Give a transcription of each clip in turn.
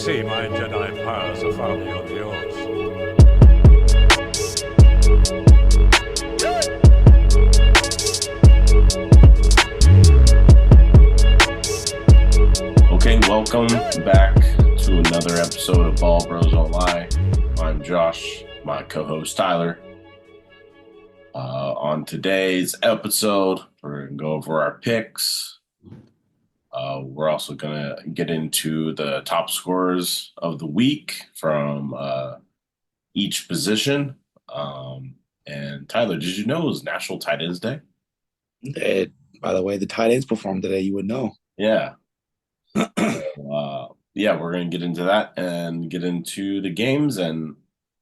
see my Jedi powers are far beyond yours. Okay, welcome back to another episode of Ball Bros Don't Lie. I'm Josh, my co-host Tyler. On today's episode, we're going to go over our picks. We're also going to get into the top scorers of the week from each position. And Tyler, did you know it was National Tight Ends Day? By the way, the tight ends performed today. You would know. Yeah. Yeah, we're going to get into that and get into the games and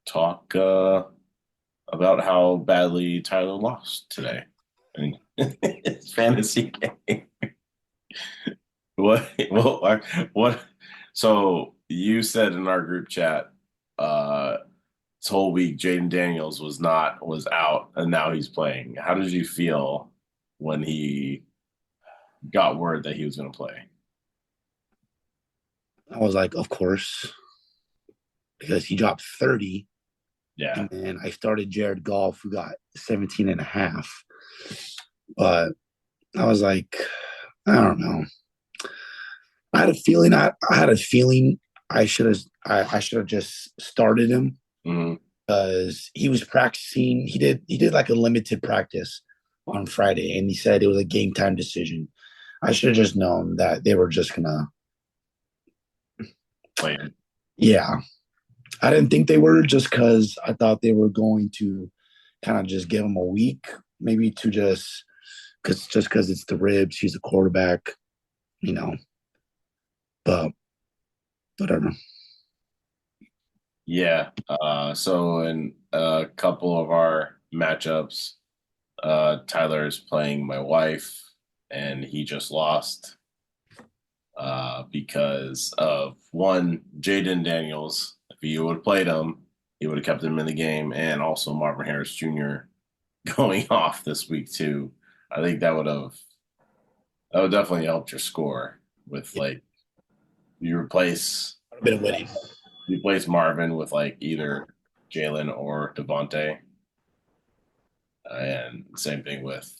talk about how badly Tyler lost today. I mean, it's fantasy game. What? So you said in our group chat, this whole week Jaden Daniels was out, and now he's playing. How did you feel when he got word that he was going to play? I was like, of course, because he dropped 30. Yeah. And then I started Jared Goff, who got 17 and a half. But I was like, I don't know. I had a feeling I should have just started him because he was practicing. He did like a limited practice on Friday, and he said it was a game time decision. I should have just known that they were just gonna play. Yeah. I didn't think they were, just because I thought they were going to kind of just give him a week, maybe to because it's the ribs, he's a quarterback, but whatever. Yeah. So in a couple of our matchups, Tyler is playing my wife, and he just lost because of one, Jaden Daniels. If he would have played him, he would have kept him in the game, and also Marvin Harris Jr. going off this week too. I think that would definitely help your score with you replace Marvin with either Jalen or Devontae, and same thing with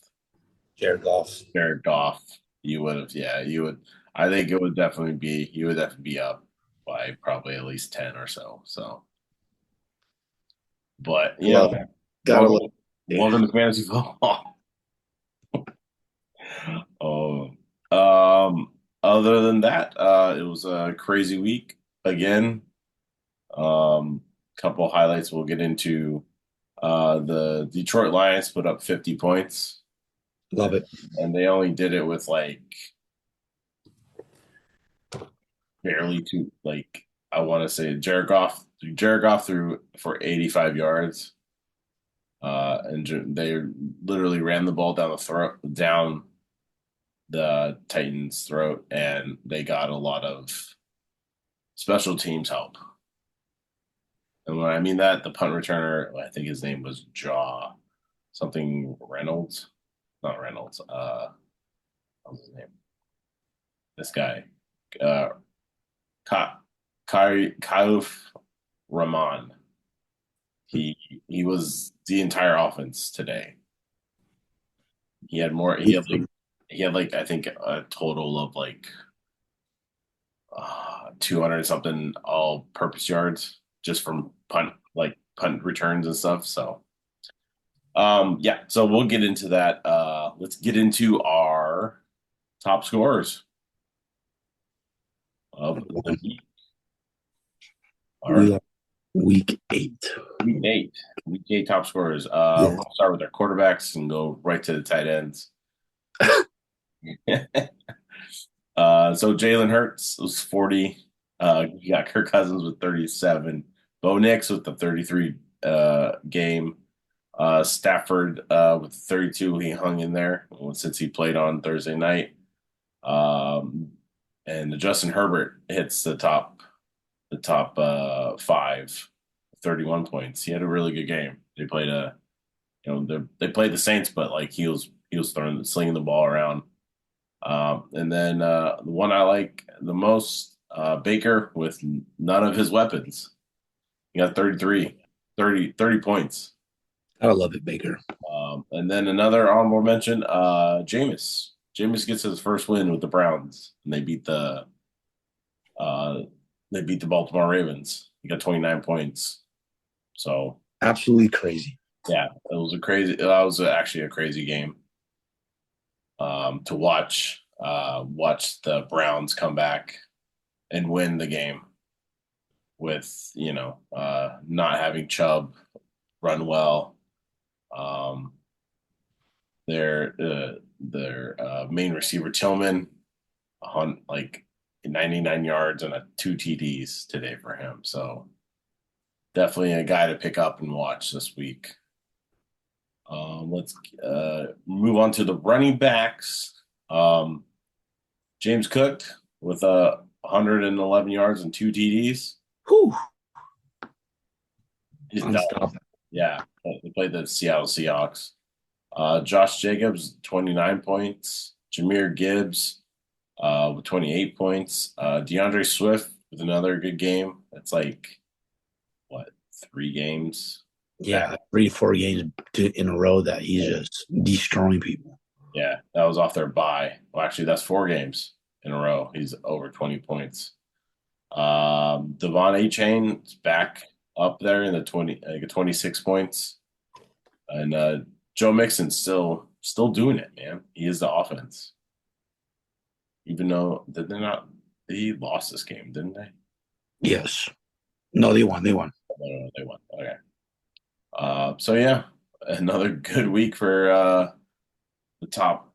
Jared Goff. You would have, you would. I think you would definitely be up by probably at least 10 or so. So, but welcome to fantasy football. Other than that, it was a crazy week again. Couple highlights we'll get into. The Detroit Lions put up 50 points. Love it. And they only did it with barely I want to say Jared Goff threw for 85 yards. And they literally ran the ball down the Titans' throat, and they got a lot of special teams help. And when I mean that, the punt returner, I think his name was something Reynolds. Not Reynolds. What's his name? This guy. Kaif Rahman. He was the entire offense today. He had I think a total of 200 something all-purpose yards just from punt returns and stuff. So so we'll get into that. Let's get into our top scorers of the week. All right. Week 8. Week 8 top scorers. We'll start with our quarterbacks and go right to the tight ends. So Jalen Hurts was 40. You got Kirk Cousins with 37. Bo Nix with the 33 game. Stafford with 32. He hung in there since he played on Thursday night. And Justin Herbert hits the top 5, 31 points. He had a really good game. They played they played the Saints, but he was slinging the ball around. And then the one I like the most, Baker with none of his weapons. He got 30 points. I love it, Baker. And then another honorable mention, Jameis. Jameis gets his first win with the Browns, and uh, they beat the Baltimore Ravens. He got 29 points. So Absolutely crazy. yeah, it was a crazy. That was actually a crazy game to watch. Watch the Browns come back and win the game with not having Chubb run well. Um, their main receiver Tillman on like 99 yards and 2 TDs today for him. So definitely a guy to pick up and watch this week. Let's move on to the running backs. James Cook with 111 yards and 2 TDs. Whew. He's done. Unstoppable. Yeah, they played the Seattle Seahawks. Josh Jacobs, 29 points. Jahmyr Gibbs with 28 points. DeAndre Swift with another good game. That's like, what, 3 games? Yeah, 3-4 games in a row that he's just destroying people. Yeah, that was off their bye. Well, actually, that's 4 games in a row. He's over 20 points. Devon A-Chain is back up there in the 26 points. And Joe Mixon's still doing it, man. He is the offense. Even though they lost this game, didn't they? Yes. No, they won. No, they won. Okay. So yeah, another good week for the top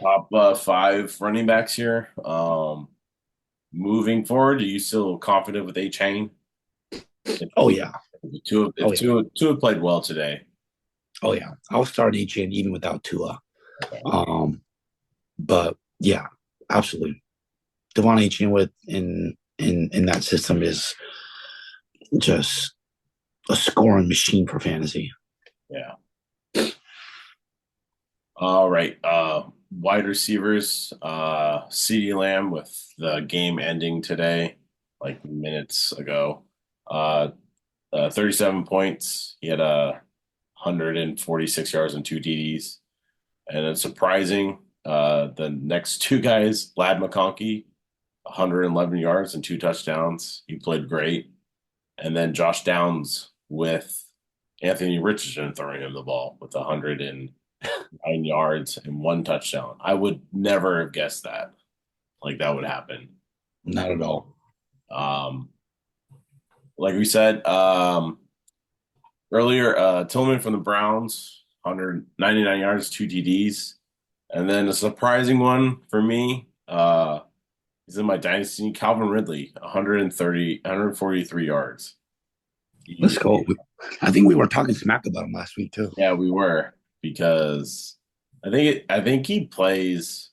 5 running backs here. Moving forward, are you still confident with A-Chain? Oh, yeah. Two have played well today. Oh, yeah. I'll start A-Chain even without Tua. Okay. But, yeah, absolutely. Devon A-Chain in that system is just a scoring machine for fantasy. Yeah. All right. Wide receivers, CeeDee Lamb with the game ending today, like minutes ago. 37 points. He had 146 yards and 2 TDs. And it's surprising, the next 2 guys, Lad McConkey, 111 yards and 2 touchdowns. He played great. And then Josh Downs with Anthony Richardson throwing him the ball with 109 yards and 1 touchdown. I would never have guessed that. Like that would happen. Not at all. Like we said earlier, Tillman from the Browns, 199 yards, 2 TDs. And then a surprising one for me, he's in my dynasty, Calvin Ridley, 143 yards. Let's go. I think we were talking smack about him last week too. Yeah, we were, because I think he plays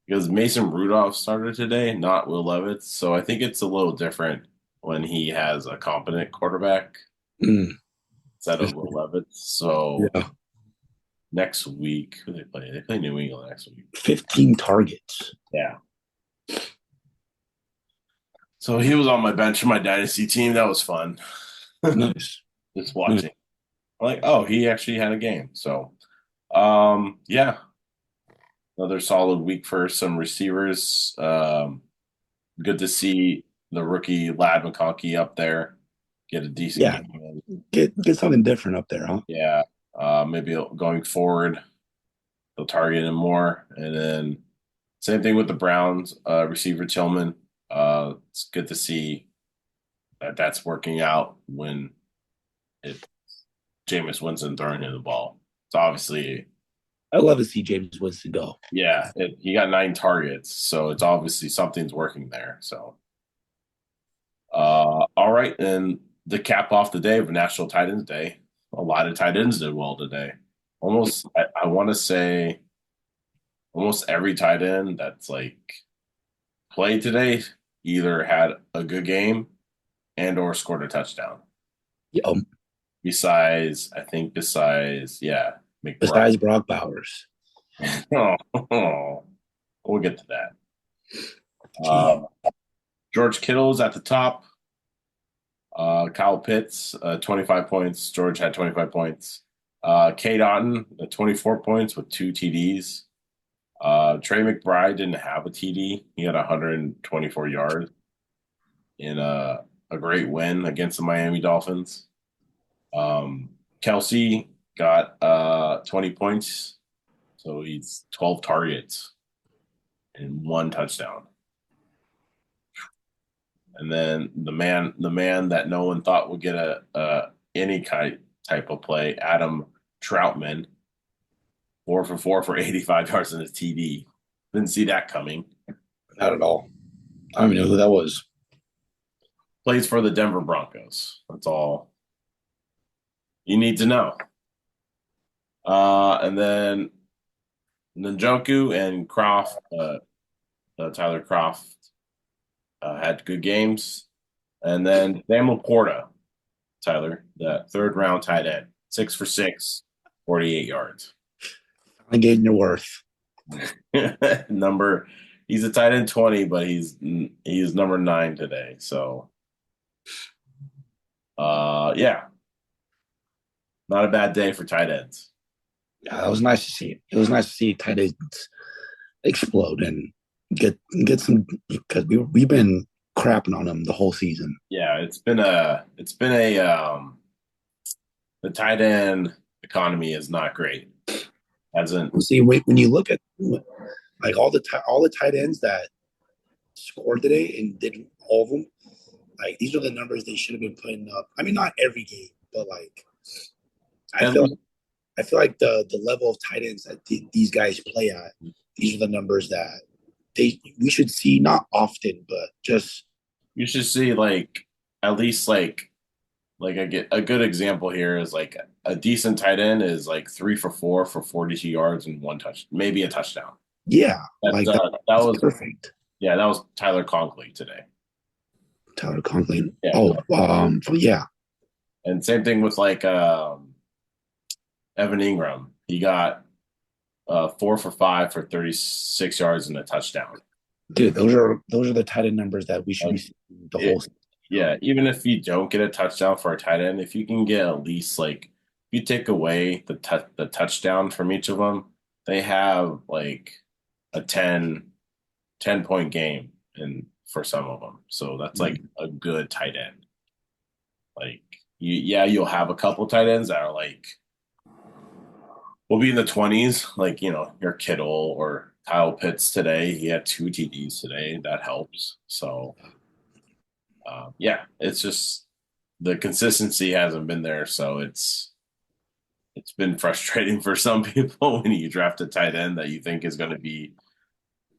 because Mason Rudolph started today, not Will Levis. So I think it's a little different when he has a competent quarterback instead of Will Levis. So yeah. Next week, who they play? They play New England next week. 15 targets. Yeah. So he was on my bench for my dynasty team. That was fun. Nice. Just watching. Nice. Like, oh, he actually had a game. So, yeah. Another solid week for some receivers. Good to see the rookie Lad McConkey up there get a decent game. Get something different up there, huh? Yeah. Maybe going forward, they'll target him more. And then same thing with the Browns, receiver Tillman. It's good to see that that's working out when Jameis Winston throwing him the ball. It's obviously, I love to see James Winston go. yeah, he got 9 targets, so it's obviously something's working there. So, all right, and the cap off the day of National Tight Ends Day, a lot of tight ends did well today. Almost, I want to say, almost every tight end that's like played today either had a good game and or scored a touchdown. Yeah. Besides McBride. Besides Brock Bowers. We'll get to that. George Kittle's at the top. Kyle Pitts, 25 points. George had 25 points. Kate Otten, 24 points with 2 TDs. Trey McBride didn't have a TD. He had 124 yards in a great win against the Miami Dolphins. Kelsey got 20 points, so he's 12 targets and 1 touchdown. And then the man that no one thought would get any type of play, Adam Troutman, 4 for 4 for 85 yards in his TD. Didn't see that coming. Not at all. I don't even know who that was. Plays for the Denver Broncos. That's all you need to know. And then Njoku and Croft, Tyler Croft, had good games. And then Sam Laporta, Tyler, the third round tight end, 6 for 6, 48 yards. I'm getting your worth. He's a tight end 20, but he's number 9 today. So, yeah, not a bad day for tight ends. Yeah, that was nice to see. It was nice to see tight ends explode and get some, because we've been crapping on them the whole season. Yeah, it's been a the tight end economy is not great. See, when you look at like all the tight ends that scored today and did all of them, like these are the numbers they should have been putting up. I mean, not every game, but like I feel like the level of tight ends that these guys play at, these are the numbers that we should see, not often, but just you should see like at least like a good example here is like a decent tight end is like 3 for 4 for 42 yards and 1 touch, maybe a touchdown. Yeah, that was perfect. Yeah, that was Tyler Conklin today. Tyler Conklin. Yeah. Yeah. And same thing with like Evan Ingram. He got 4 for 5 for 36 yards and a touchdown. Dude, those are the tight end numbers that we should be seeing the whole season. Yeah, even if you don't get a touchdown for a tight end, if you can get at least like if you take away the touchdown from each of them, they have like a 10-point game for some of them. So that's like a good tight end. Like you'll have a couple tight ends that are like will be in the 20s, like your Kittle or Kyle Pitts today. He had 2 TDs today. That helps. So yeah, it's just the consistency hasn't been there. So it's been frustrating for some people when you draft a tight end that you think is going to be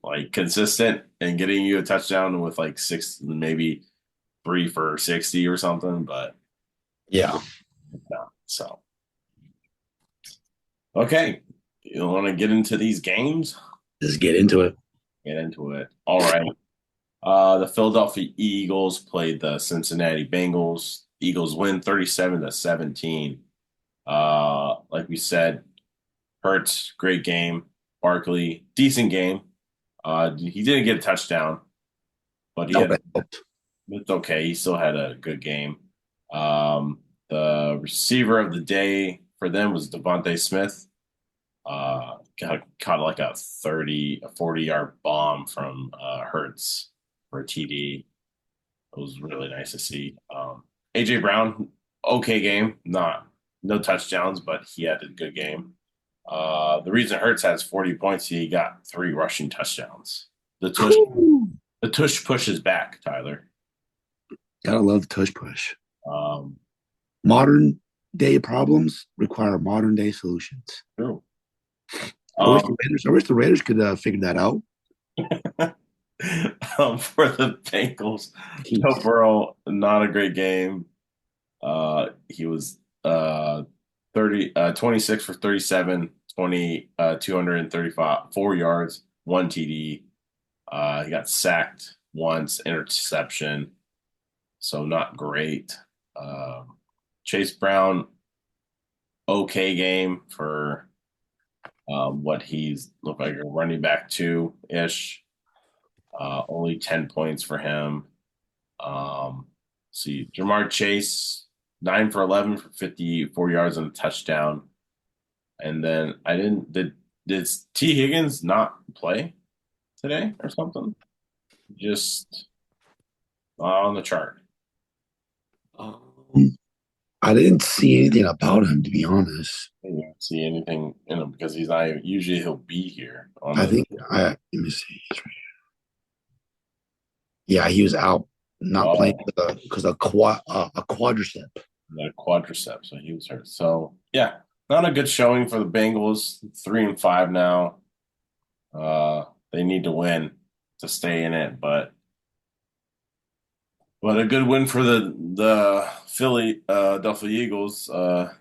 like consistent and getting you a touchdown with like 6, maybe 3 for 60 or something. But yeah, no. So okay, you want to get into these games? Just get into it. Get into it. All right. The Philadelphia Eagles played the Cincinnati Bengals. Eagles win 37-17. Like we said, Hurts, great game. Barkley, decent game. He didn't get a touchdown, but it's okay. He still had a good game. The receiver of the day for them was Devontae Smith. Caught like a 40-yard bomb from Hurts for a TD. It was really nice to see. AJ Brown, okay game, no touchdowns, but he had a good game. The reason Hurts has 40 points, he got 3 rushing touchdowns. The tush push is back, Tyler. Gotta love the tush push. Modern day problems require modern day solutions. True. I wish the Raiders could figure that out. For the Bengals, Joe Burrow, not a great game. He was 26 for 37, 234 yards, 1 TD. He got sacked once, interception, so not great. Chase Brown, okay game for what he's looked like a running back 2-ish. Only 10 points for him. See, Jamar Chase, 9 for 11 for 54 yards and a touchdown. And then did T. Higgins not play today or something? Just on the chart. Um, I didn't see anything about him, to be honest. I didn't see anything in him because he's not usually he'll be here on I the think let me see. He's right here. Yeah, he was out, not playing because a quadricep. the quadriceps, so he was hurt. So yeah, not a good showing for the Bengals. 3-5 now. They need to win to stay in it, but a good win for the Philly Philadelphia Eagles.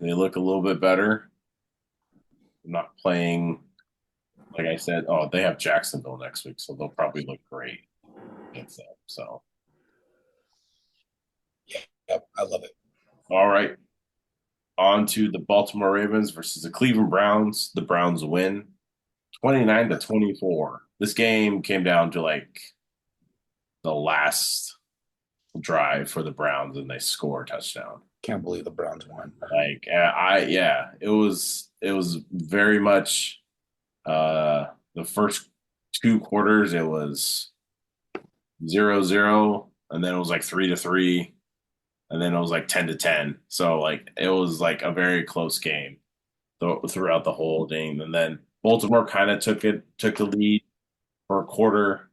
They look a little bit better. Not playing, like I said. Oh, they have Jacksonville next week, so they'll probably look great against them. So Yep, I love it. all right, on to the Baltimore Ravens versus the Cleveland Browns. The Browns win 29-24. This game came down to like the last drive for the Browns, and they score a touchdown. Can't believe the Browns won. Like yeah, it was very much the first two quarters it was 0-0, and then it was like 3-3, and then it was like 10-10. So like it was like a very close game throughout the whole game, and then Baltimore kind of took the lead for a quarter.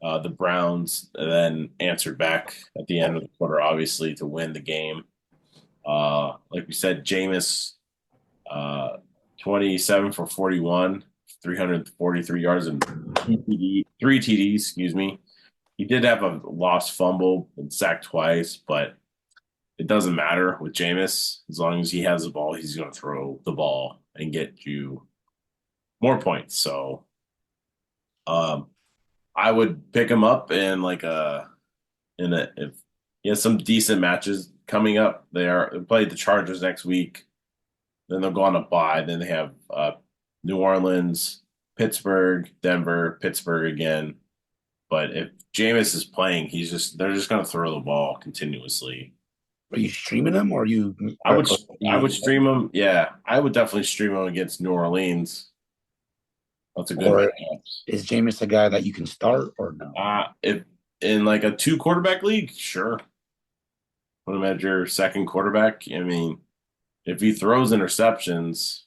The Browns then answered back at the end of the quarter, obviously, to win the game. Like we said, Jameis, uh, 27 for 41, 343 yards and three TDs, excuse me. He did have a lost fumble and sacked twice, but it doesn't matter with Jameis. As long as he has the ball, he's going to throw the ball and get you more points. So um, I would pick him up in like if he has some decent matches coming up. They play the Chargers next week. Then they'll go on a bye. Then they have New Orleans, Pittsburgh, Denver, Pittsburgh again. But if Jameis is playing, they're just going to throw the ball continuously. Are you streaming them or are you? I would stream him. Yeah, I would definitely stream him against New Orleans. That's a good Or matchup. is Jameis a guy that you can start or no? If in like a two quarterback league, sure. Put him as your second quarterback. I mean, if he throws interceptions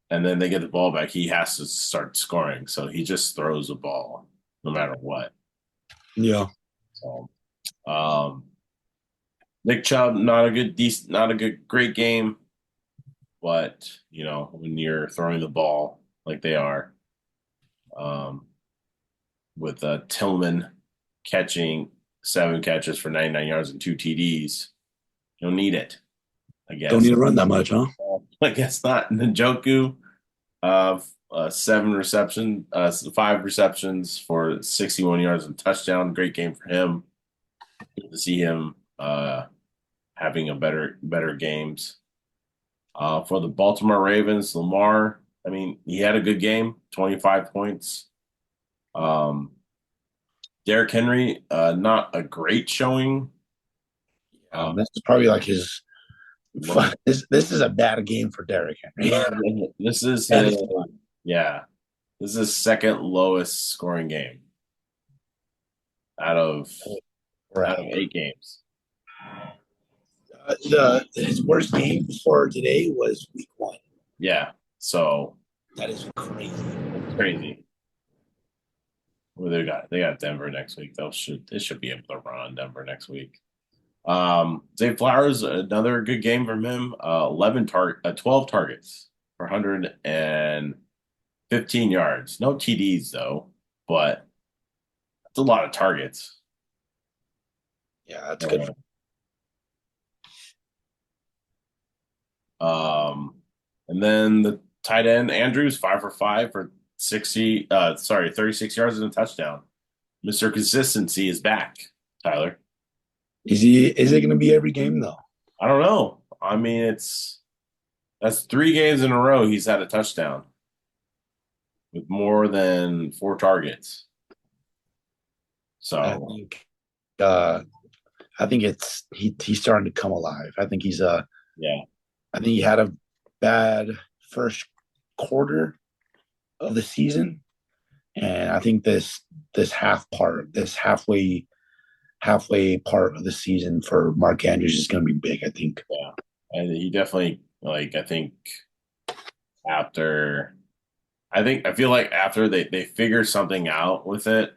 and then they get the ball back, he has to start scoring. So he just throws the ball no matter what. Yeah. So, um, Nick Chubb, not a good, great game, but when you're throwing the ball like they are, um, with Tillman catching 7 catches for 99 yards and 2 TDs, you don't need it. I guess. Don't need to run that much, huh? I guess not. Njoku, 5 receptions for 61 yards and touchdown. Great game for him. Good to see him having a better games. For the Baltimore Ravens, Lamar, I mean, he had a good game, 25 points. Derrick Henry, not a great showing. This is probably like his. This is a bad game for Derrick Henry. This is That his, is fun. yeah. This is his second lowest scoring game out of Right. 8 games. His worst game for today was week 1. Yeah, so That is crazy. it's crazy. Well, they got Denver next week. They should be able to run on Denver next week. Zay Flowers, another good game from him. 12 targets for 115 yards. No TDs though, but it's a lot of targets. Yeah, that's good. And then the tight end Andrews 5 for 5 for 36 yards and a touchdown. Mr. Consistency is back, Tyler. Is it going to be every game though? I don't know. I mean, that's 3 games in a row he's had a touchdown with more than 4 targets. I So think uh, I think he's starting to come alive. Yeah, I think he had a bad first quarter of the season, and I think this halfway part of the season for Mark Andrews is going to be big. I think. yeah. And he definitely like after I feel like after they figure something out with it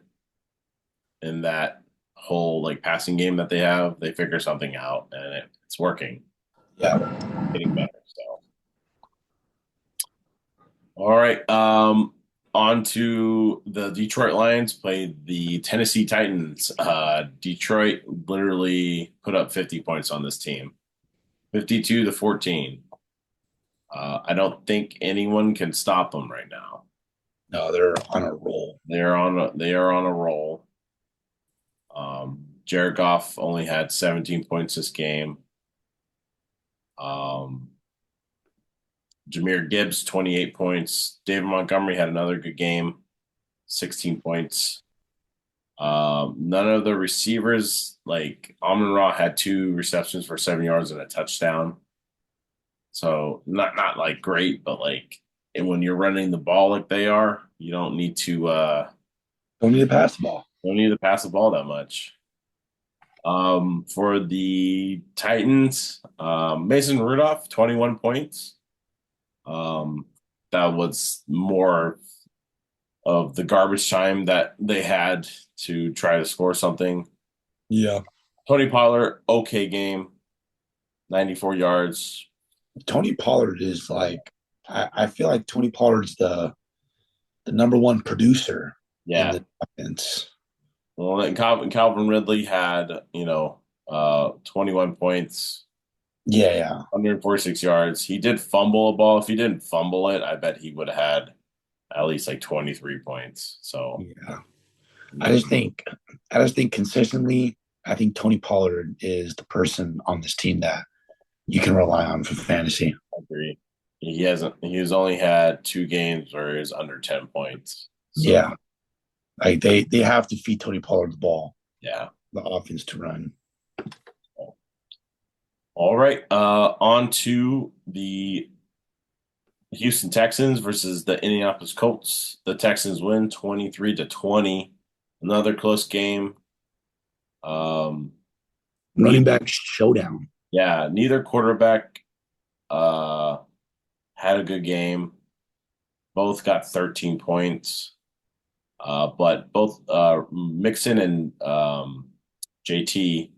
in that whole like passing game that they have, they figure something out and it's working, Yeah. getting better. So all right. On to the Detroit Lions played the Tennessee Titans. Detroit literally put up 50 points on this team, 52-14. I don't think anyone can stop them right now. No, they're on a roll. They are on a roll. Jared Goff only had 17 points this game. Um, Jahmyr Gibbs 28 points. David Montgomery had another good game, 16 points. None of the receivers, like Amon-Ra, had 2 receptions for 7 yards and a touchdown. So not like great, but like and when you're running the ball like they are, you Don't need to pass the ball. don't need to pass the ball that much. For the Titans, Mason Rudolph, 21 points. Um, that was more of the garbage time that they had to try to score something. Yeah. Tony Pollard, okay game, 94 yards. Tony Pollard is like I feel like Tony Pollard's the number one producer in Yeah. the offense. Well, and Calvin Ridley had, 21 points, Yeah, yeah. 146 yards. He did fumble a ball. If he didn't fumble it, I bet he would have had at least like 23 points. So, Yeah. I yeah, just think I just think consistently, I think Tony Pollard is the person on this team that you can rely on for fantasy. I agree. He's only had 2 games where he's under 10 points. So, Yeah. Like they have to feed Tony Pollard the ball, yeah. the offense to run. All right. On to the Houston Texans versus the Indianapolis Colts. The Texans win 23-20. Another close game. Um, Running neither, back showdown. yeah, neither quarterback uh had a good game. Both got 13 points. But both Mixon and JT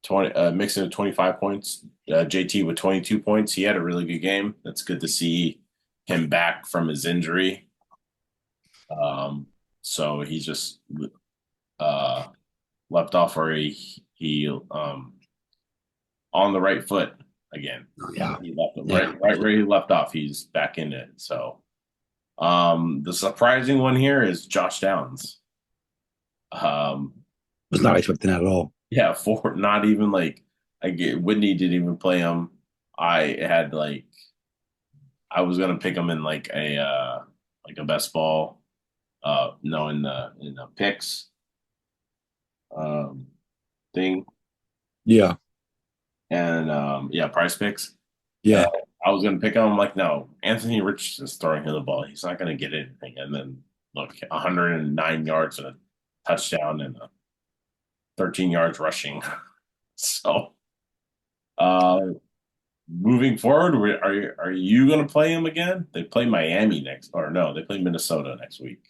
20 Mixon with 25 points. JT with 22 points. He had a really good game. That's good to see him back from his injury. So he's just uh, left off where he on the right foot again. Yeah. He left Yeah. right where he left off. He's back in it. So the surprising one here is Josh Downs. Um, Was not expecting that at all. yeah, for not even like I get Whitney didn't even play him. I had like I was gonna pick him in like a best ball, no in the picks um thing Yeah. and yeah, price picks. And Yeah. I was gonna pick him. I'm like, no, Anthony Richardson is throwing him the ball. He's not gonna get anything. And then look, 109 yards and a touchdown and 13 yards rushing. So uh moving forward, are you going to play him again? They play Miami next, or no? They play Minnesota next week,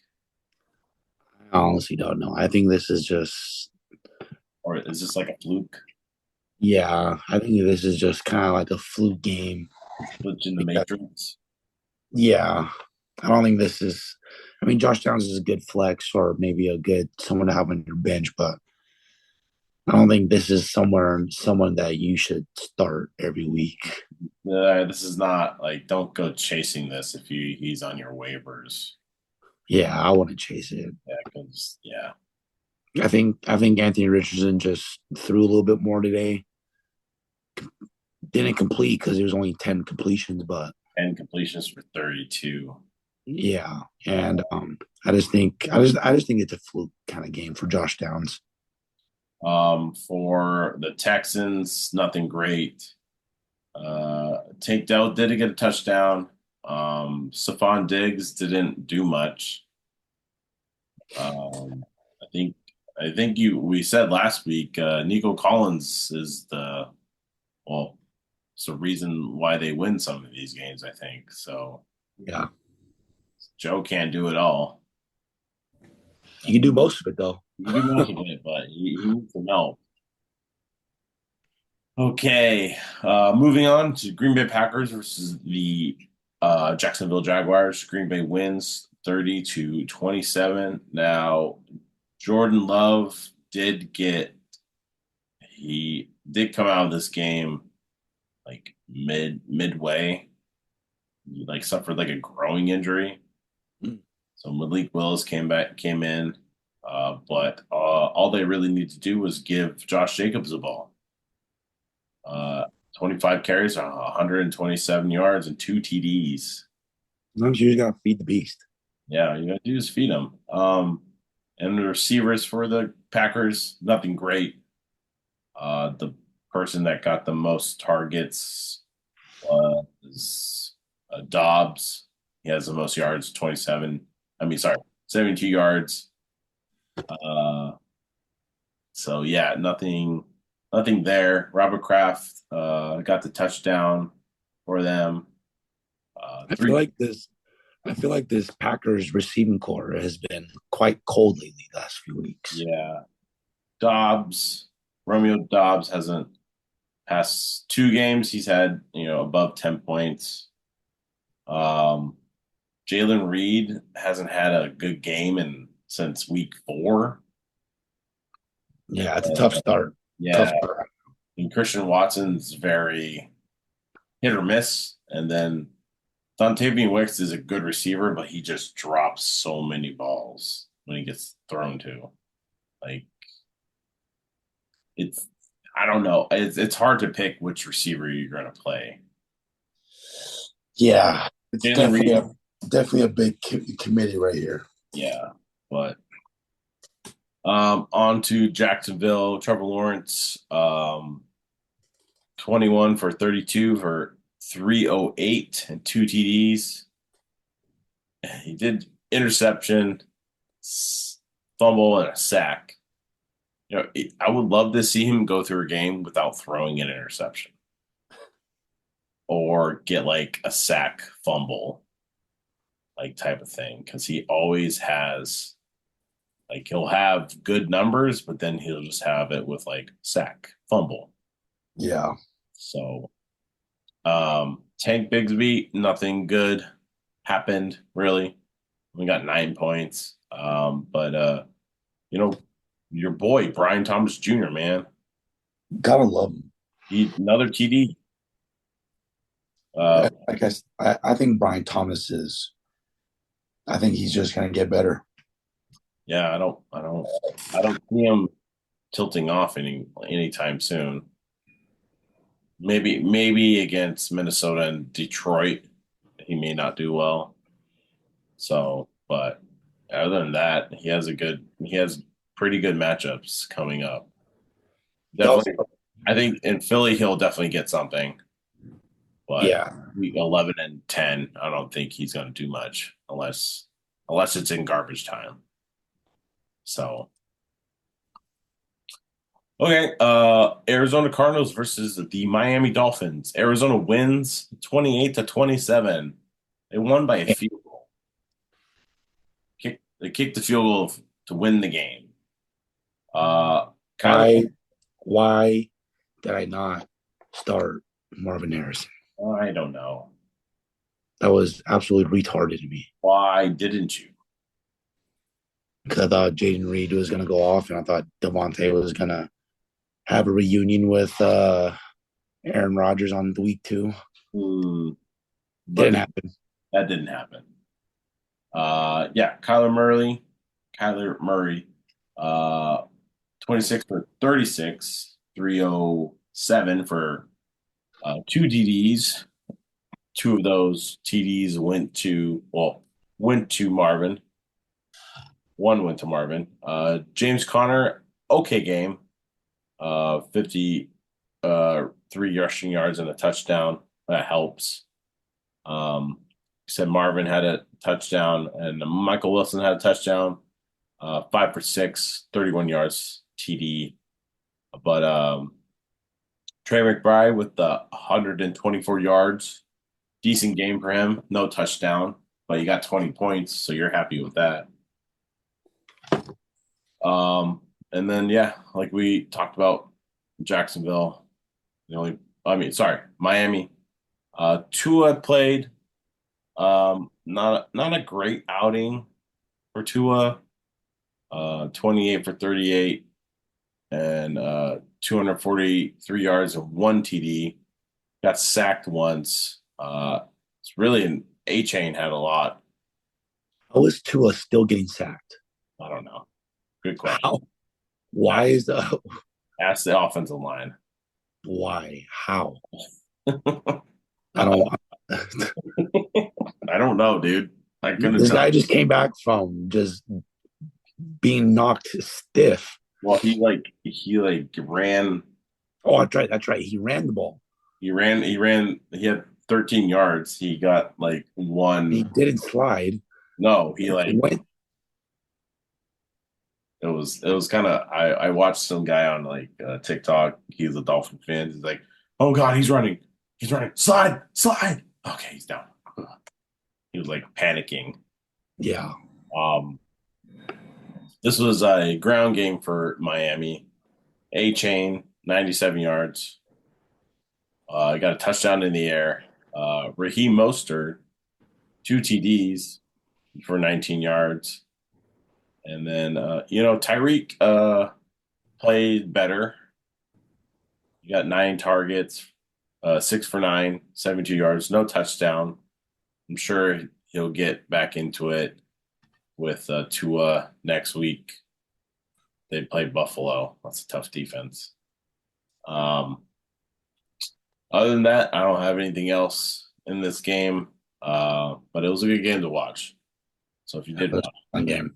I honestly don't know. I think this is just or is this like a fluke? yeah, I think this is just kind of like a fluke game. Glitch in the Because, matrix. yeah, I don't think this is. I mean, Josh Downs is a good flex or maybe a good someone to have on your bench, but I don't think this is someone that you should start every week. This is not like don't go chasing this if he's on your waivers. Yeah, I want to chase it. Yeah, because yeah, I think Anthony Richardson just threw a little bit more today. Didn't complete because there was only 10 completions, but 10 completions for 32. yeah, and I just think it's a fluke kind of game for Josh Downs. For the Texans, nothing great. Tank Dell did get a touchdown. Stephon Diggs didn't do much. Um, I think we said last week Nico Collins is well, it's the reason why they win some of these games, I think. So Yeah, Joe can't do it all. you can do most of it though. He can do most of it, but he needs some help. Okay, moving on to Green Bay Packers versus the Jacksonville Jaguars. Green Bay wins 30-27. Now, Jordan Love he did come out of this game like midway. He like suffered like a growing injury. Mm. So Malik Willis came in, but all they really need to do was give Josh Jacobs the ball. Uh, 25 carries, 127 yards, and two TDs. Sometimes you just gotta feed the beast. Yeah, you gotta do is feed him. And the receivers for the Packers, nothing great. The person that got the most targets is Dobbs. He has the most yards, 27. I mean, sorry, 72 yards. Uh, so yeah, nothing there. Robert Kraft got the touchdown for them. I feel Three, like this. I feel like this Packers receiving core has been quite cold lately the last few weeks. yeah. Dobbs, Romeo Dobbs hasn't past two games. He's had above 10 points. Um, Jalen Reed hasn't had a good game since week 4. Yeah, it's a tough start. Tough Yeah, start. and Christian Watson's very hit or miss, and then Dontavian Wicks is a good receiver, but he just drops so many balls when he gets thrown to. Like it's, I don't know. It's hard to pick which receiver you're going to play. Yeah, it's Jalen Reed, definitely a big committee right here. yeah, but on to Jacksonville. Trevor Lawrence, 21 for 32 for 308 and two TDs. He did interception, fumble, and a sack. I would love to see him go through a game without throwing an interception or get like a sack fumble, like type of thing. Because he always has, like, he'll have good numbers, but then he'll just have it with like sack, fumble. Yeah, So, Tank Bigsby, nothing good happened really. We got 9 points. But you know, your boy Brian Thomas Jr., man, gotta love him. he another TD. Uh, I guess I think Brian Thomas is. I think he's just gonna get better. yeah, I don't see him tilting off anytime soon. Maybe against Minnesota and Detroit, he may not do well. So, but other than that, he has pretty good matchups coming up. Also, Definitely, I think in Philly he'll definitely get something. But yeah, week 11 and 10, I don't think he's going to do much unless it's in garbage time. So, okay, Arizona Cardinals versus the Miami Dolphins. Arizona wins 28-27. They won by a field goal. They kicked the field goal to win the game. Kyler, why did I not start Marvin Harrison? I don't know. That was absolutely retarded to me Why didn't you? because I thought Jaden Reed was gonna go off, and I thought Devontae was gonna have a reunion with Aaron Rodgers on the week 2. Hmm, Didn't but happen. that didn't happen. Yeah, Kyler Murray, uh, 26 for 36, 307 for two TDs. Two of those TDs went to Marvin. 1 went to Marvin. James Conner, okay game. 50 3 rushing yards and a touchdown. That helps. You said Marvin had a touchdown and Michael Wilson had a touchdown. 5 for 6, 31 yards TD. But Trey McBride with the 124 yards. Decent game for him. No touchdown, but he got 20 points, so you're happy with that. And then yeah, like we talked about Jacksonville, Miami. Tua played not a great outing for Tua. 28 for 38 and 243 yards and one TD. Got sacked once. It's really an A chain had a lot. How is Tua still getting sacked? I don't know. Good question. How? Why is the Ask the offensive line. why? How? I don't. I don't know, dude. I couldn't This tell. guy just came back from just being knocked stiff. Well, he ran. Oh, that's right. That's right. He ran the ball. He had 13 yards. He got like one. He didn't slide. No, he He went. it was kind of I watched some guy on like TikTok. He's a Dolphin fan. He's like, oh God, he's running, slide. Okay, he's down. He was like panicking. Yeah. This was a ground game for Miami. A chain, 97 yards. Got a touchdown in the air. Raheem Mostert, 2 TDs for 19 yards. And then, Tyreek played better. He got 9 targets, 6 for 9, 72 yards, no touchdown. I'm sure he'll get back into it with Tua next week. They play Buffalo. That's a tough defense. Other than that, I don't have anything else in this game. But it was a good game to watch. So if you did watch, One game.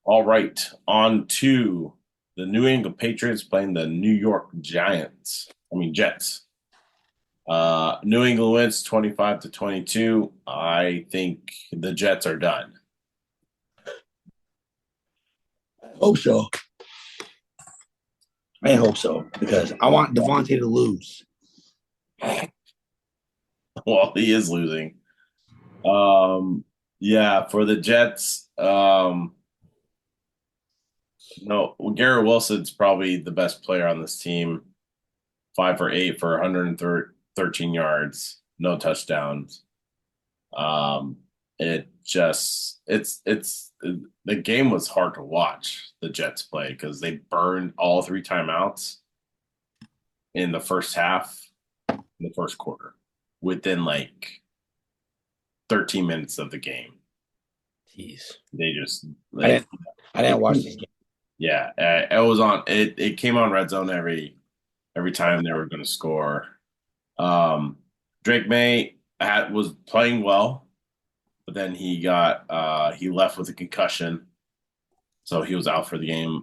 all right, on to the New England Patriots playing the New York Jets. New England wins 25-22. I think the Jets are done. Hope so. I hope so because I want Devontae to lose. Well, he is losing. Yeah, for the Jets, no, Garrett Wilson's probably the best player on this team. 5 for 8 for 113 yards, no touchdowns. The game was hard to watch the Jets play because they burned all 3 timeouts in the first half, in the first quarter, within like 13 minutes of the game. Jeez. I didn't watch this game. Yeah, it was on. It came on Red Zone every time they were going to score. Drake May was playing well, but then he left with a concussion, so he was out for the game.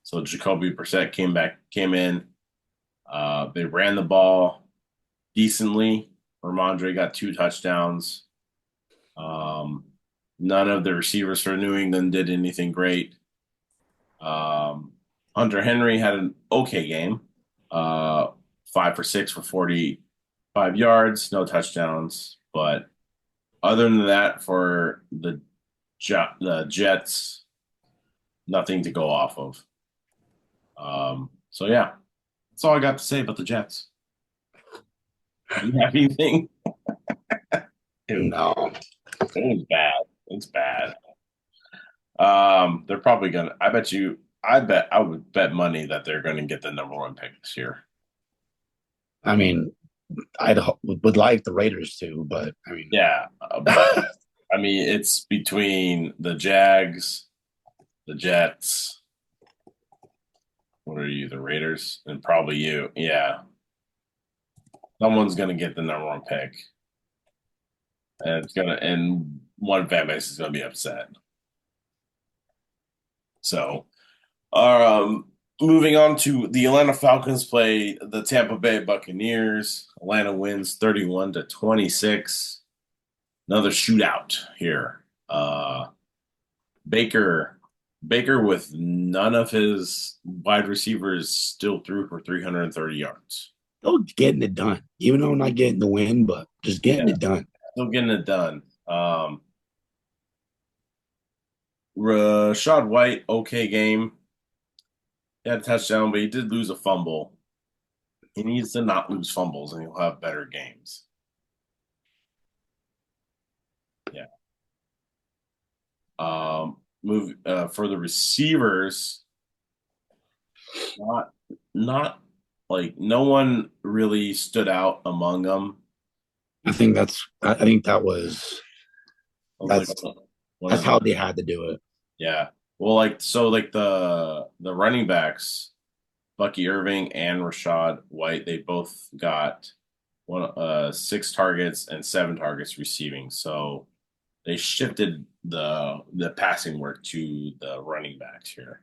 So Jacoby Brissett came in. They ran the ball decently. Ramondre got 2 touchdowns. None of the receivers for New England did anything great. Hunter Henry had an okay game. 5 for 6 for 45 yards, no touchdowns. But other than that, for the Jets, nothing to go off of. So yeah, that's all I got to say about the Jets. Do you have anything? No. It was bad. It's bad. They're probably gonna. I would bet money that they're going to get the number 1 pick this year. I mean, would like the Raiders to, but I mean, yeah. But, I mean, it's between the Jags, the Jets. What are you, the Raiders, and probably you? Yeah, someone's going to get the number 1 pick, and one fan base is going to be upset. So. Moving on to the Atlanta Falcons play the Tampa Bay Buccaneers. Atlanta wins 31-26. Another shootout here. Baker Baker with none of his wide receivers still threw for 330 yards. Still getting it done, even though not getting the win, but just getting Yeah, it done. still getting it done. Rashad White, okay game. He had a touchdown, but he did lose a fumble. He needs to not lose fumbles, and he'll have better games. Yeah. Move for the receivers. Not not like no one really stood out among them. I think that was I was like that's one that's of how the they had to do it. yeah. Well, like the running backs, Bucky Irving and Rashad White, they both got 6 targets and 7 targets receiving. So they shifted the passing work to the running backs here.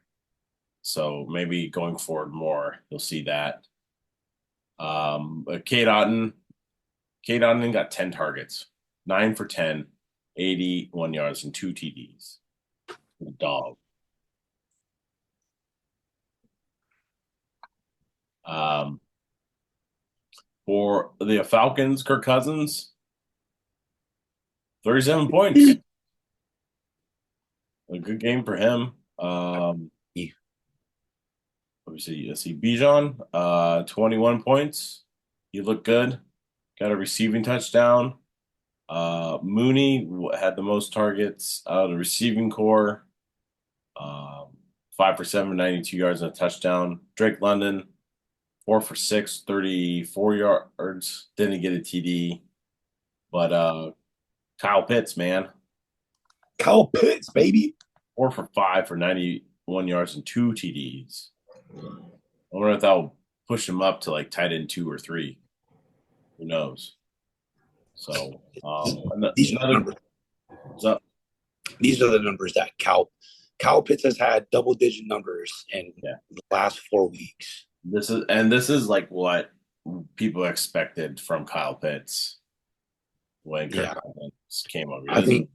So maybe going forward more, you'll see that. But Cade Otton got 10 targets, 9 for 10, 81 yards, and 2 TDs. Dog. Um, for the Falcons, Kirk Cousins, 37 points. A good game for him. Yeah. Let me see. Let's see. Bijan, 21 points. He looked good. Got a receiving touchdown. Mooney had the most targets out of the receiving core. 5 for 7, 92 yards and a touchdown. Drake London, 4 for 6, 34 yards. Didn't get a TD. But Kyle Pitts, man, Kyle Pitts, baby. 4 for 5 for 91 yards and 2 TDs. I wonder if that'll push him up to like tight end 2 or 3. Who knows? So These are the another numbers. what's up? These are the numbers that Kyle Pitts has had double-digit numbers in Yeah. the last 4 weeks. This is like what people expected from Kyle Pitts when Kirk Yeah, Cousins came over. I think.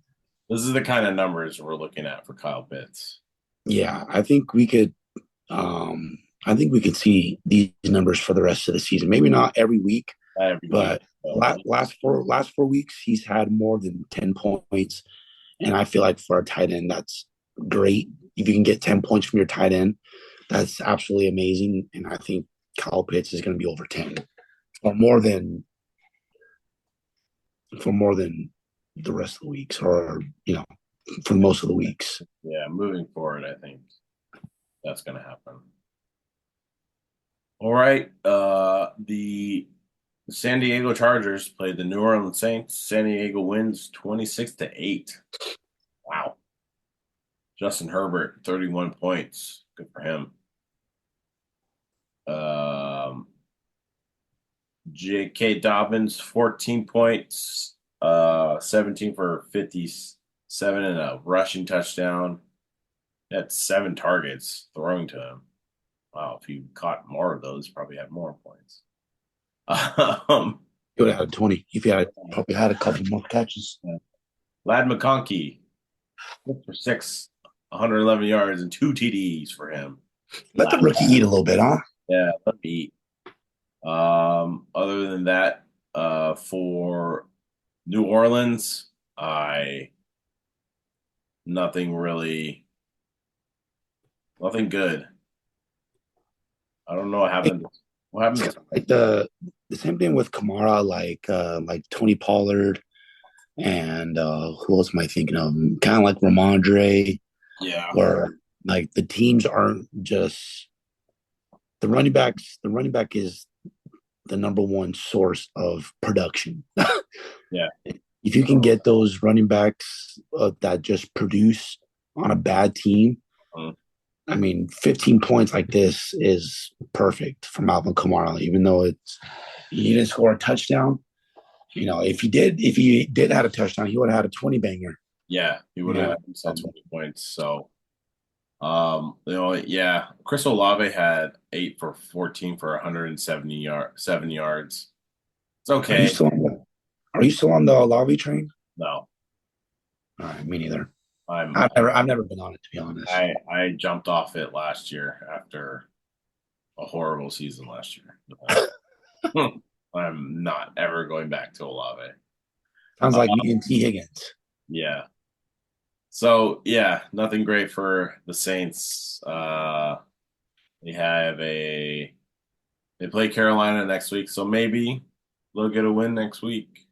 This is the kind of numbers we're looking at for Kyle Pitts. Yeah, I think we could. I think we could see these numbers for the rest of the season. Maybe not every week, Not every week. but last 4 weeks he's had more than 10 points, and I feel like for a tight end that's great. If you can get 10 points from your tight end, that's absolutely amazing. And I think Kyle Pitts is going to be over 10 or more than the rest of the weeks, or for most of the weeks. Yeah, moving forward, I think that's going to happen. All right. The San Diego Chargers played the New Orleans Saints. San Diego wins 26-8. Wow. Justin Herbert, 31 points. Good for him. J.K. Dobbins, 14 points, 17 for 57 and a rushing touchdown. That's 7 targets throwing to him. Wow, if you caught more of those, probably had more points. He would have had 20 if he had probably had a couple more catches. Lad McConkey, 6 for 6, 111 yards and 2 TDs for him. Let the rookie eat a little bit, huh? Yeah, let me eat. Other than that, for New Orleans, nothing good. I don't know what happened. What happened? Like the same thing with Kamara, like Tony Pollard, and who else am I thinking of? Kind of like Ramondre, Yeah. where like the teams aren't just the running backs. The running back is the number one source of production. Yeah. If you can get those running backs that just produce on a bad team, I mean, 15 points like this is perfect for Malcolm Kamara, even though he didn't score a touchdown. If he did have a touchdown, he would have had a 20 banger. Yeah, he would have Yeah. had 20 points. So Yeah, Chris Olave had 8 for 14 for 7 yards. It's Are you okay. still on the Are you still on the Olave train? No, All right, me neither. I'm I've never been on it, to be honest. I jumped off it last year after a horrible season last year. I'm not ever going back to Olave. Sounds Uh, like me and T Higgins. yeah. So yeah, nothing great for the Saints. They have a they play Carolina next week, so maybe they'll get a win next week.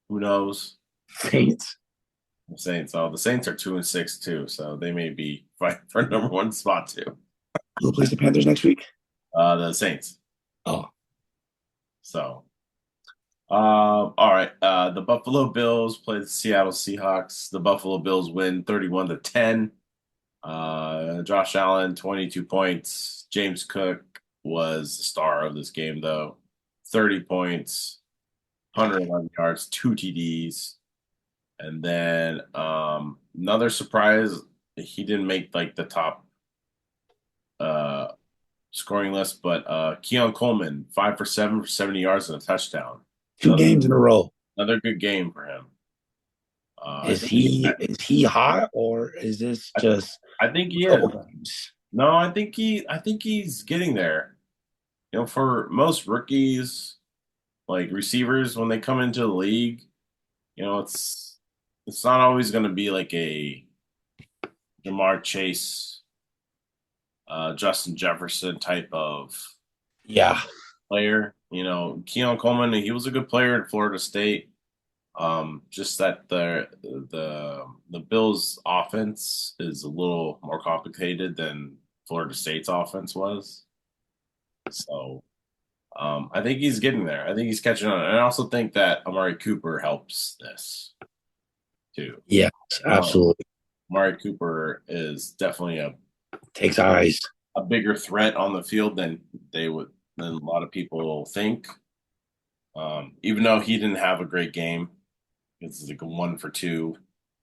Who knows? Saints. The Saints are 2-6 too, so they may be fighting for number one spot too. Who plays the Panthers next week? The Saints. Oh, So, all right. The Buffalo Bills play the Seattle Seahawks. The Buffalo Bills win 31-10. Josh Allen, 22 points. James Cook was the star of this game, though. 30 points, 111 yards, 2 TDs. And then another surprise, he didn't make like the top uh, scoring list, but Keon Coleman, 5 for 7 for 70 yards and a touchdown. two Another, games in a row. another good game for him. I Is think he hot or is this I, just I think he a is. couple games? No, I think he's getting there. For most rookies, like receivers, when they come into the league, it's not always going to be like a Jamar Chase, Justin Jefferson type of Yeah, player. Keon Coleman, he was a good player in Florida State. Just that the Bills' offense is a little more complicated than Florida State's offense was. So I think he's getting there. I think he's catching on. And I also think that Amari Cooper helps this too. yes, absolutely. Amari Cooper is definitely Takes eyes. a bigger threat on the field than a lot of people think. Even though he didn't have a great game, it's like a 1 for 2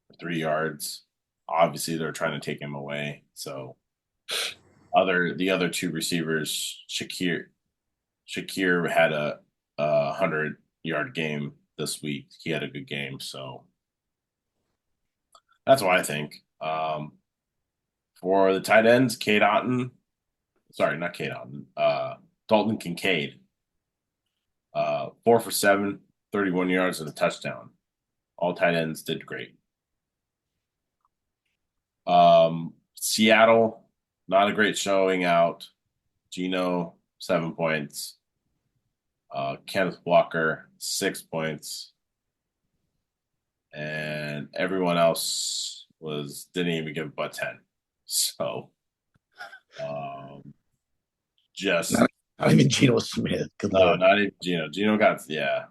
for 3 yards. Obviously, they're trying to take him away. So the other two receivers, Shakir had a 100-yard game this week. He had a good game, so that's what I think. For the tight ends, Cade Otton, sorry, not Cade Otton, Dalton Kincaid, 4 for 7, 31 yards and a touchdown. All tight ends did great. Seattle, not a great showing out. Gino, 7 points. Kenneth Walker, 6 points. And everyone else didn't even give but 10. So just Not even Geno Smith. Good no, lord. not even Gino. Gino got yeah.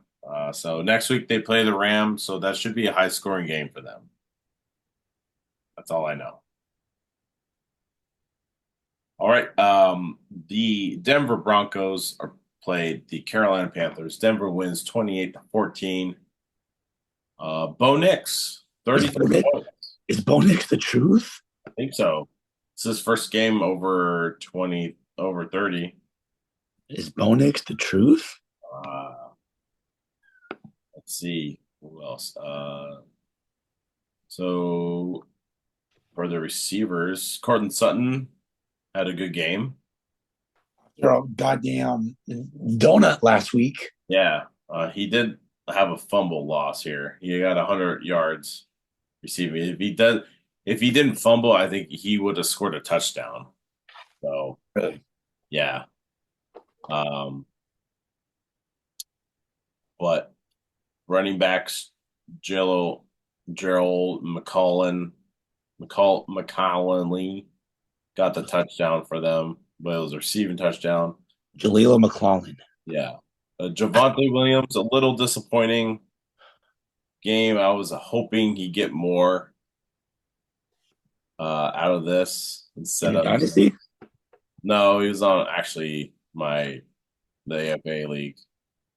So next week they play the Rams, so that should be a high scoring game for them. That's all I know. All right. The Denver Broncos are played the Carolina Panthers. Denver wins 28-14. Bo Nix, Is 33 points. Bo Nix the truth? I think so. It's his first game over 20, over 30. Is Bo Nix the truth? Uh, let's see who else. So for the receivers, Cortland Sutton had a good game. You're a goddamn donut last week. Yeah, he did have a fumble loss here. He got 100 yards receiving. If he didn't fumble, I think he would have scored a touchdown. So Really? yeah. But running backs, Gerald McCollin got the touchdown for them, but it was a receiving touchdown. Jaleel McLaughlin. Yeah. Javonte Williams, a little disappointing game. I was hoping he'd get more out of this In instead your of dynasty? no, he was on actually the AFA league.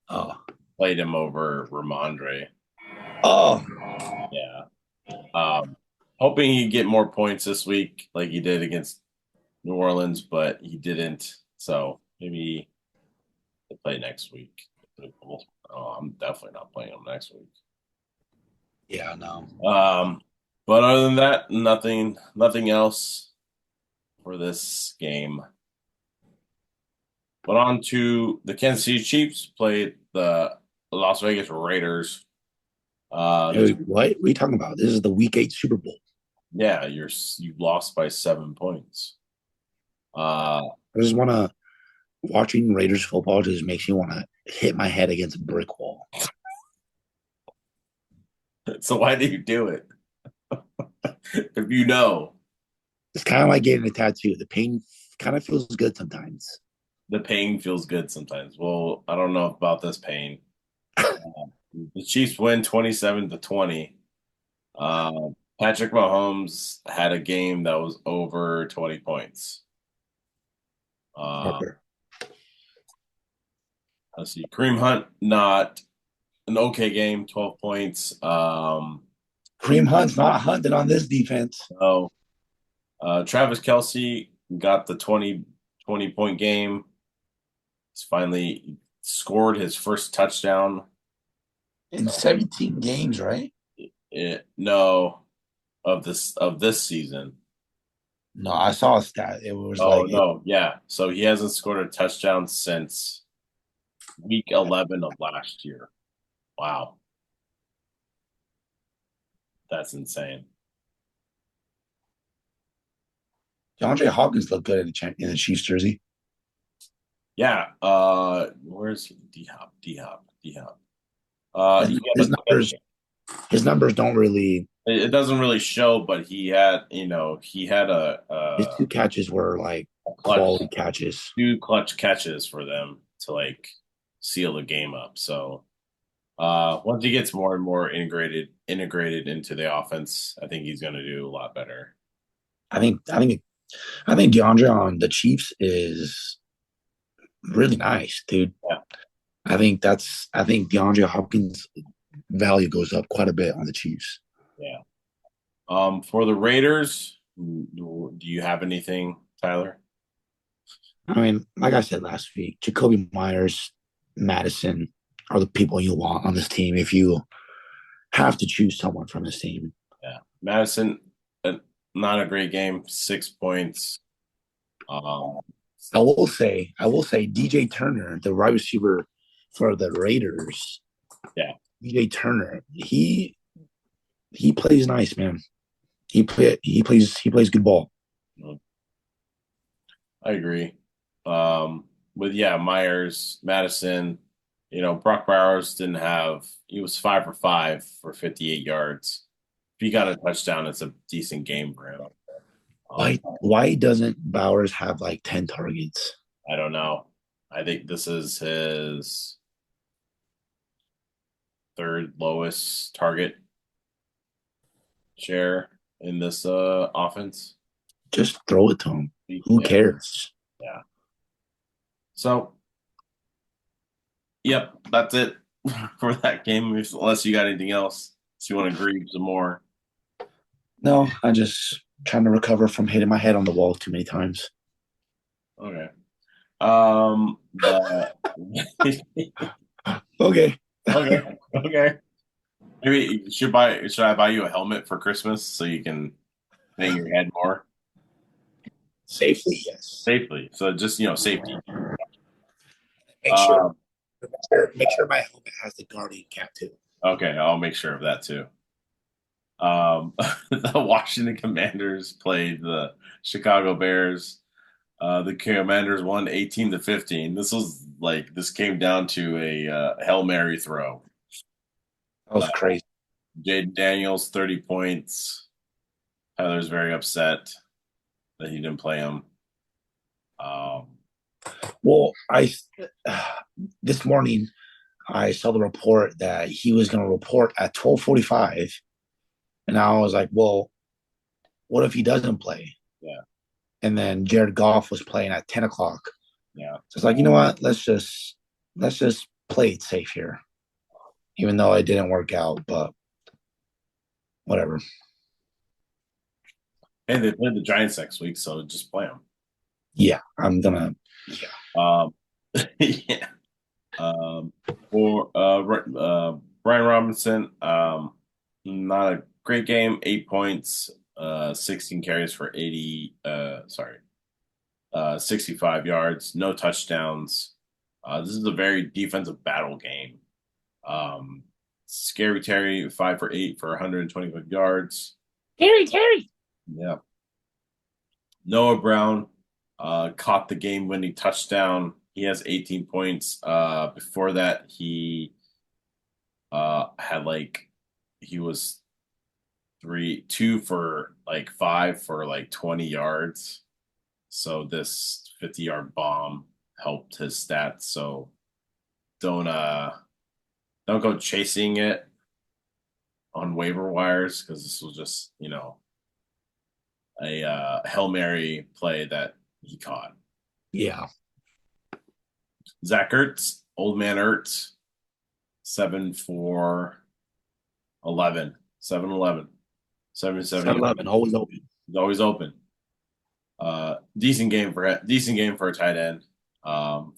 Oh. Played him over Ramondre. Oh. Yeah. Um, hoping he'd get more points this week like he did against New Orleans, but he didn't. So maybe he'll play next week. Oh, I'm definitely not playing him next week. Yeah, no. But other than that, nothing else for this game. But on to the Kansas City Chiefs played the Las Vegas Raiders. Hey, what are you talking about? This is the Week 8 Super Bowl. Yeah, you lost by 7 points. I just want to watching Raiders football just makes me want to hit my head against a brick wall. So why do you do it? If you know It's kind of like getting a tattoo. The pain kind of feels good sometimes. the pain feels good sometimes. Well, I don't know about this pain. The Chiefs win 27-20. Uh, Patrick Mahomes had a game that was over 20 points. Uh, Okay. let's see. Kareem Hunt, not an okay game, 12 points. Kareem Hunt's not hunting on this defense. So Travis Kelce got the 20 point game. He's finally scored his first touchdown. In 17 games, right? No, of this season. No, I saw a stat. It was Oh like no, yeah. So he hasn't scored a touchdown since week 11 of last year. Wow, that's insane. DeAndre Hopkins looked good in the Chiefs jersey. Yeah. Where's D Hop? D Hop? D Hop? His, Yeah, his but numbers, his numbers don't really. it doesn't really show. But he had His two catches were like clutch, quality catches. two clutch catches for them to like seal the game up. So once he gets more and more integrated into the offense, I think he's going to do a lot better. I think I think I think DeAndre on the Chiefs is really nice, dude. Yeah, I think DeAndre Hopkins value goes up quite a bit on the Chiefs. yeah. For the Raiders, do you have anything, Tyler? I mean, like I said last week, Jacoby Myers, Madison are the people you want on this team if you have to choose someone from this team. Yeah, Madison, not a great game. 6 points. Um, I will say, DJ Turner, the wide receiver for the Raiders, yeah, DJ Turner, he plays nice, man. He plays good ball. I agree. With Myers, Madison, Brock Bowers didn't have. He was 5 for 5 for 58 yards. If he got a touchdown, it's a decent game for him. Why doesn't Bowers have like 10 targets? I don't know. I think this is his third lowest target share in this offense. Just throw it to him. Who Yeah, cares? yeah. So, yep, that's it for that game. Unless you got anything else, if you want to grieve some more. No, I just trying to recover from hitting my head on the wall too many times. Okay. The Okay. okay. Maybe should I buy you a helmet for Christmas so you can hang your head more Safely, yes. safely? So just safety. Make sure, Um, make sure my helmet has the Guardian cap too. okay, I'll make sure of that too. The Washington Commanders played the Chicago Bears. The Commanders won 18-15. This came down to a Hail Mary throw. That was crazy. Jaden Daniels, 30 points. Tyler's very upset that he didn't play him. Well, I this morning I saw the report that he was going to report at 12:45, and I was like, well, what if he doesn't play? Yeah, And then Jared Goff was playing at 10 o'clock. yeah. So it's like, you know what? Let's just play it safe here, even though it didn't work out. But whatever. Hey, they play the Giants next week, so just play them. Yeah, I'm gonna. Yeah, Um, yeah. Um, for Brian Robinson, not a great game. 8 points, 16 carries for 80. 65 yards, no touchdowns. This is a very defensive battle game. Um, Scary Terry, 5 for 8 for 125 yards. Terry. Yeah. Noah Brown caught the game-winning touchdown. He has 18 points. Before that, he had like he was 2 for like 5 for like 20 yards. So this 50-yard bomb helped his stats. So don't uh don't go chasing it on waiver wires because this was just a Hail Mary play that he caught. yeah. Zach Ertz, old man Ertz, 7 for 11, 7-11, 77 yards. 7-11, always open. He's always open. Decent game for a tight end.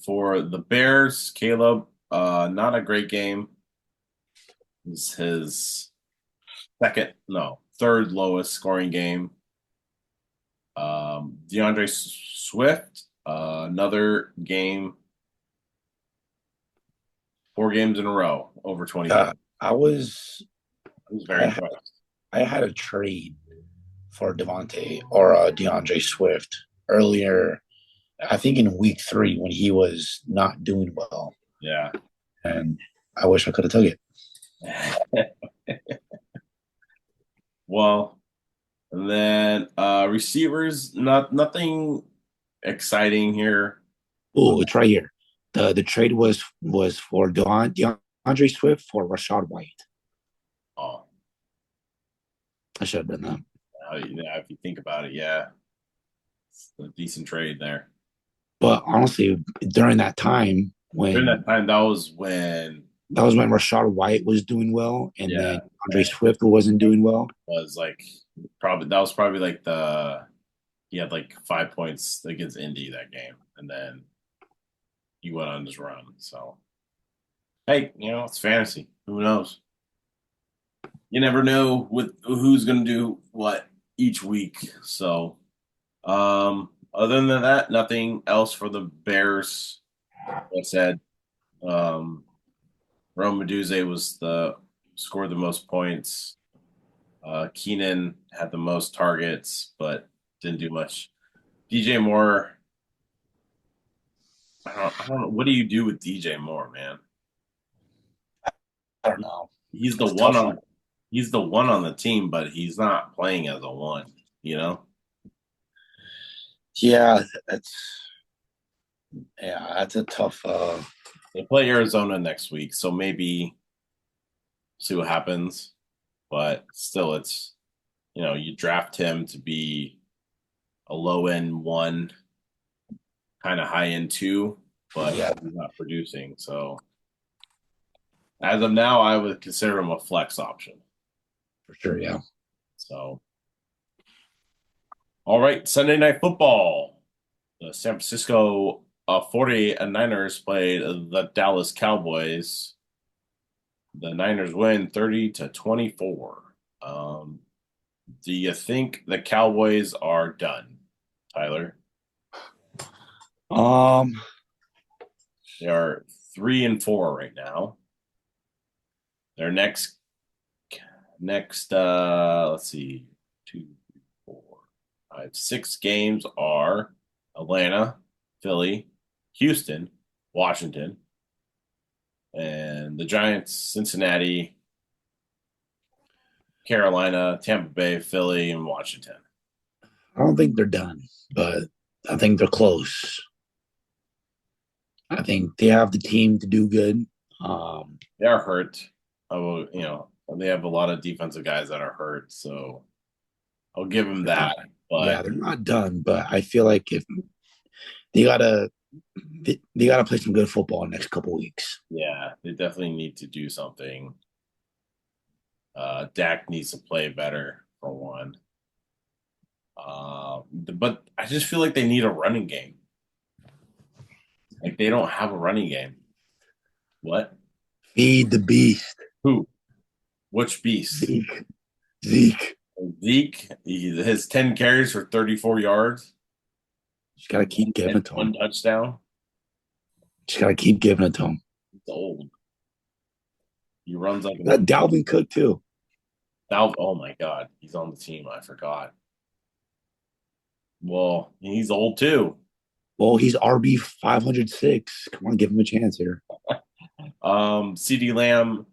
For the Bears, Caleb, not a great game. It's his third lowest scoring game. DeAndre Swift, another game, 4 games in a row over 20 Uh, points. I was. I was very I, impressed. I had a trade for Devontae or DeAndre Swift earlier. I think in week 3 when he was not doing well, Yeah. and I wish I could have took it. Well, and then receivers, nothing exciting here. Oh, it's right here. The trade was for DeAndre Swift for Rashad White. Oh, I should have done that. yeah, if you think about it, yeah, it's a decent trade there. But honestly, during that time During when that time, that was when Rashad White was doing well, and yeah, then Andre Swift wasn't doing well. was like that was probably like he had like 5 points against Indy that game, and then he went on his run. So hey, it's fantasy. Who knows? You never know with who's going to do what each week. So, other than that, nothing else for the Bears. Like I said, Rome Meduze scored the most points. Keenan had the most targets, but didn't do much. DJ Moore, I don't know. What do you do with DJ Moore, man? I don't know. He's the It's a one tough on one. he's the one on the team, but he's not playing as a one, you know? Yeah, that's a tough. They play Arizona next week, so maybe see what happens. But still, it's you draft him to be a low end one, kind of high end two, but Yeah, he's not producing. So as of now, I would consider him a flex option. for sure. Yeah. So all right, Sunday Night Football. The San Francisco 49ers played the Dallas Cowboys. The Niners win 30-24. Um, do you think the Cowboys are done, Tyler? Um, They are 3-4 right now. Their next let's see, 2, 4, 5, 6 games are Atlanta, Philly, Houston, Washington, and the Giants, Cincinnati, Carolina, Tampa Bay, Philly, and Washington. I don't think they're done, but I think they're close. I think they have the team to do good. They are hurt. They have a lot of defensive guys that are hurt, so I'll give them They're not, that. yeah, But they're not done, but I feel like if they gotta they gotta play some good football in the next couple weeks. yeah, they definitely need to do something. Dak needs to play better for one. But I just feel like they need a running game. Like they don't have a running game. What? Feed the beast. Who? Which beast? Zeke. Zeke. Zeke. He has 10 carries for 34 yards. Just gotta keep giving it to One him. touchdown. Just gotta keep giving it to him. He's old. He runs like That Dalvin Cook too. Oh my God, he's on the team. I forgot. Well, he's old too. Well, he's RB 506. Come on, give him a chance here. CD Lamb,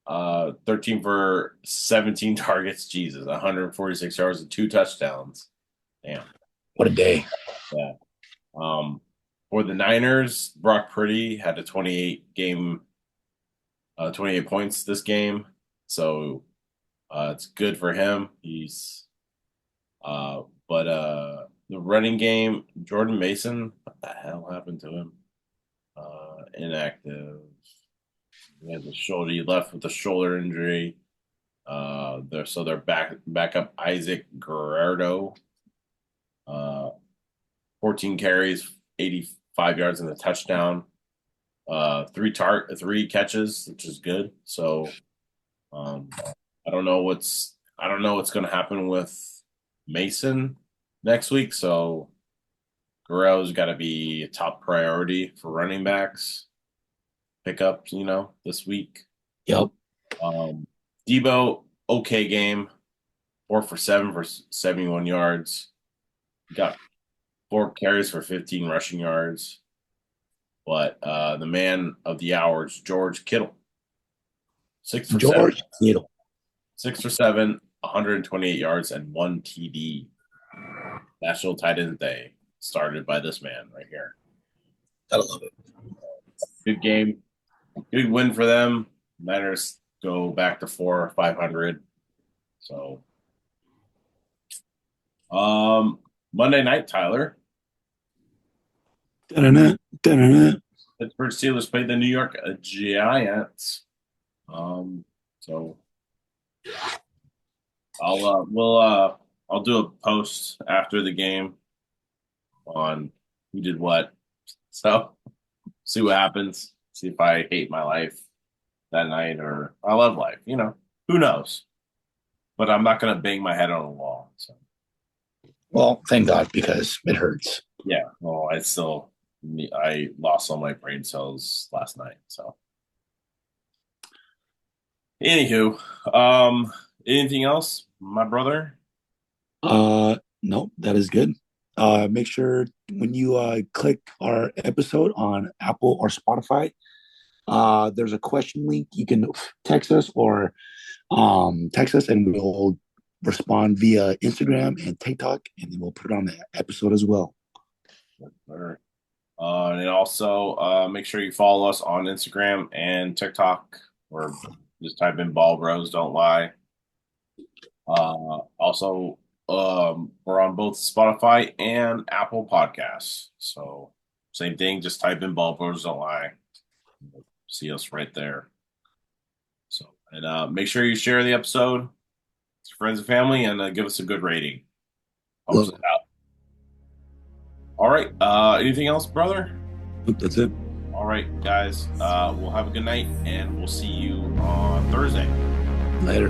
13 for 17 targets. Jesus, 146 yards and 2 touchdowns. Damn. What a day. Yeah. For the Niners, Brock Purdy had a 28 points this game. So it's good for him. But the running game, Jordan Mason, what the hell happened to him? Inactive. He has a shoulder. He left with a shoulder injury. They're back up Isaac Guerrero. 14 carries, 85 yards and a touchdown. 3 catches, which is good. So I don't know what's going to happen with Mason next week. So Guerrero's got to be a top priority for running backs pickup, this week. Yep. Debo, okay game, 4 for 7 for 71 yards. Got 4 carries for 15 rushing yards. But the man of the hour is George Kittle. 6 for 7. Kittle. 6 for 7, 128 yards, and 1 TD. National Tight End Day started by this man right here. Gotta love it. Good game. Good win for them. Niners go back to 500. So, Monday night, Tyler. Da-da-da, da-da-da. Pittsburgh Steelers played the New York Giants. So I'll do a post after the game on who did what. So see what happens. See if I hate my life that night or I love life. Who knows? But I'm not going to bang my head on a wall. So. Well, thank God, because it hurts. Yeah. Well, I lost all my brain cells last night. So. Anywho, anything else, my brother? No, that is good. Make sure when you click our episode on Apple or Spotify, there's a question link. You can text us and we'll respond via Instagram and TikTok, and then we'll put it on the episode as well. And also make sure you follow us on Instagram and TikTok, or just type in Ball Bros Don't Lie. Also, we're on both Spotify and Apple Podcasts. So same thing, just type in Ball Bros Don't Lie. See us right there. So, and make sure you share the episode with your friends and family, and give us a good rating. Helps us out. All right. Anything else, brother? That's it. All right, guys. We'll have a good night, and we'll see you on Thursday. Later.